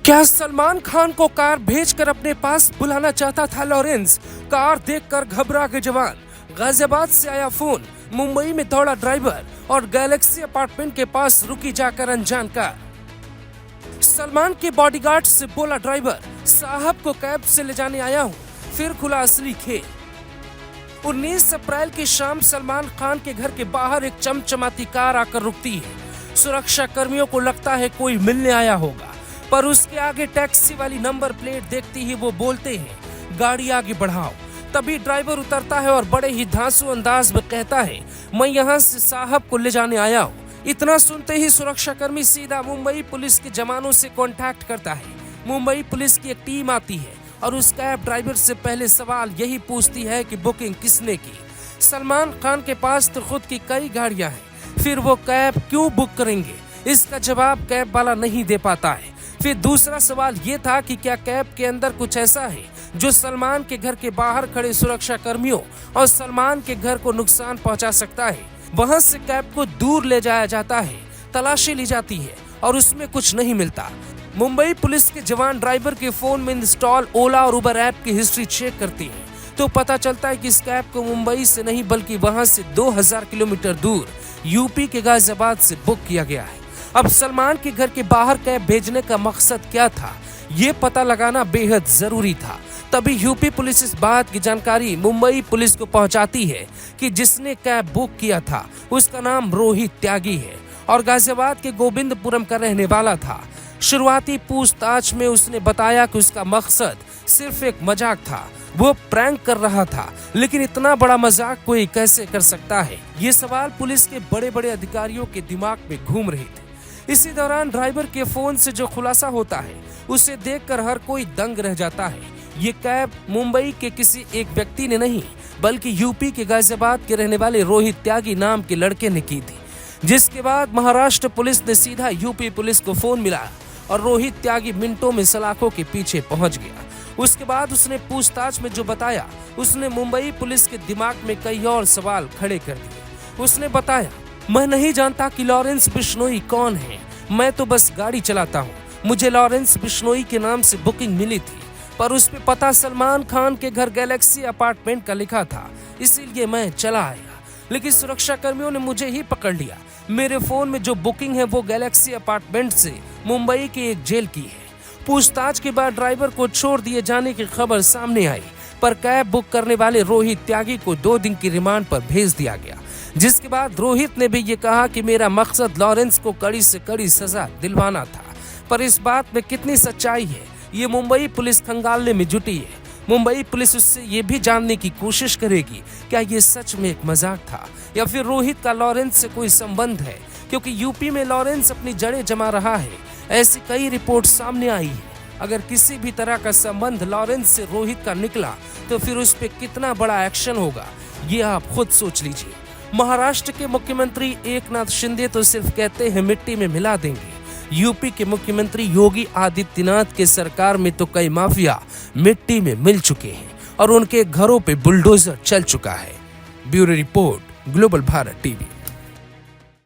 क्या सलमान खान को कार भेजकर अपने पास बुलाना चाहता था लॉरेंस? कार देखकर घबरा गए जवान। गाजियाबाद से आया फोन, मुंबई में दौड़ा ड्राइवर और गैलेक्सी अपार्टमेंट के पास रुकी जाकर अनजान कार। सलमान के बॉडीगार्ड से बोला ड्राइवर, साहब को कैब से ले जाने आया हूँ। फिर खुला असली खेल। 19 अप्रैल की शाम सलमान खान के घर के बाहर एक चमचमाती कार आकर रुकती है। सुरक्षा कर्मियों को लगता है कोई मिलने आया होगा, पर उसके आगे टैक्सी वाली नंबर प्लेट देखती ही वो बोलते हैं, गाड़ी आगे बढ़ाओ। तभी ड्राइवर उतरता है और बड़े ही धांसू अंदाज में कहता है, मैं यहाँ से साहब को ले जाने आया हूँ। इतना सुनते ही सुरक्षाकर्मी सीधा मुंबई पुलिस के जवानों से कांटेक्ट करता है। मुंबई पुलिस की एक टीम आती है और उस कैब ड्राइवर से पहले सवाल यही पूछती है कि बुकिंग किसने की। सलमान खान के पास तो खुद की कई गाड़ियां हैं, फिर वो कैब क्यों बुक करेंगे? इसका जवाब कैब वाला नहीं दे पाता है। फिर दूसरा सवाल ये था कि क्या कैब के अंदर कुछ ऐसा है जो सलमान के घर के बाहर खड़े सुरक्षा कर्मियों और सलमान के घर को नुकसान पहुंचा सकता है। वहां से कैब को दूर ले जाया जाता है, तलाशी ली जाती है और उसमें कुछ नहीं मिलता। मुंबई पुलिस के जवान ड्राइवर के फोन में इंस्टॉल ओला और उबर ऐप की हिस्ट्री चेक करती है तो पता चलता है कि इस कैब को मुंबई से नहीं बल्कि वहां से 2000 किलोमीटर दूर यूपी के गाजियाबाद से बुक किया गया है। अब सलमान के घर के बाहर कैब भेजने का मकसद क्या था, ये पता लगाना बेहद जरूरी था। तभी यूपी पुलिस इस बात की जानकारी मुंबई पुलिस को पहुंचाती है कि जिसने कैब बुक किया था उसका नाम रोहित त्यागी है और गाजियाबाद के गोविंदपुरम का रहने वाला था। शुरुआती पूछताछ में उसने बताया कि उसका मकसद सिर्फ एक मजाक था, वो प्रैंक कर रहा था। लेकिन इतना बड़ा मजाक कोई कैसे कर सकता है? ये सवाल पुलिस के बड़े बड़े अधिकारियों के दिमाग में घूम रहे थे। इसी दौरान ड्राइवर के फोन से जो खुलासा होता है उसे देखकर हर कोई दंग रह जाता है। ये कैब मुंबई के किसी एक व्यक्ति ने नहीं बल्कि यूपी के गाजियाबाद के रहने वाले रोहित त्यागी नाम के लड़के ने की थी। जिसके बाद महाराष्ट्र पुलिस ने सीधा यूपी पुलिस को फोन मिलाया और रोहित त्यागी मिनटों में सलाखों के पीछे पहुंच गया। उसके बाद उसने पूछताछ में जो बताया उसने मुंबई पुलिस के दिमाग में कई और सवाल खड़े कर दिए। उसने बताया, मैं नहीं जानता कि लॉरेंस बिश्नोई कौन है, मैं तो बस गाड़ी चलाता हूँ। मुझे लॉरेंस बिश्नोई के नाम से बुकिंग मिली थी पर उस पे पता सलमान खान के घर गैलेक्सी अपार्टमेंट का लिखा था, इसीलिए मैं चला आया। लेकिन सुरक्षा कर्मियों ने मुझे ही पकड़ लिया। मेरे फोन में जो बुकिंग है वो गैलेक्सी अपार्टमेंट से मुंबई की एक जेल की है। पूछताछ के बाद ड्राइवर को छोड़ दिए जाने की खबर सामने आई, पर कैब बुक करने वाले रोहित त्यागी को 2 दिन की रिमांड पर भेज दिया गया। जिसके बाद रोहित ने भी ये कहा कि मेरा मकसद लॉरेंस को कड़ी से कड़ी सजा दिलवाना था। पर इस बात में कितनी सच्चाई है ये मुंबई पुलिस खंगालने में जुटी है। मुंबई पुलिस उससे ये भी जानने की कोशिश करेगी क्या ये सच में एक मजाक था या फिर रोहित का लॉरेंस से कोई संबंध है, क्योंकि यूपी में लॉरेंस अपनी जड़ें जमा रहा है। ऐसी कई रिपोर्ट सामने आई है। अगर किसी भी तरह का संबंध लॉरेंस से रोहित का निकला तो फिर उस पर कितना बड़ा एक्शन होगा ये आप खुद सोच लीजिए। महाराष्ट्र के मुख्यमंत्री एकनाथ शिंदे तो सिर्फ कहते हैं मिट्टी में मिला देंगे। यूपी के मुख्यमंत्री योगी आदित्यनाथ के सरकार में तो कई माफिया मिट्टी में मिल चुके हैं और उनके घरों पे बुलडोजर चल चुका है। Bureau report, global Bharat TV.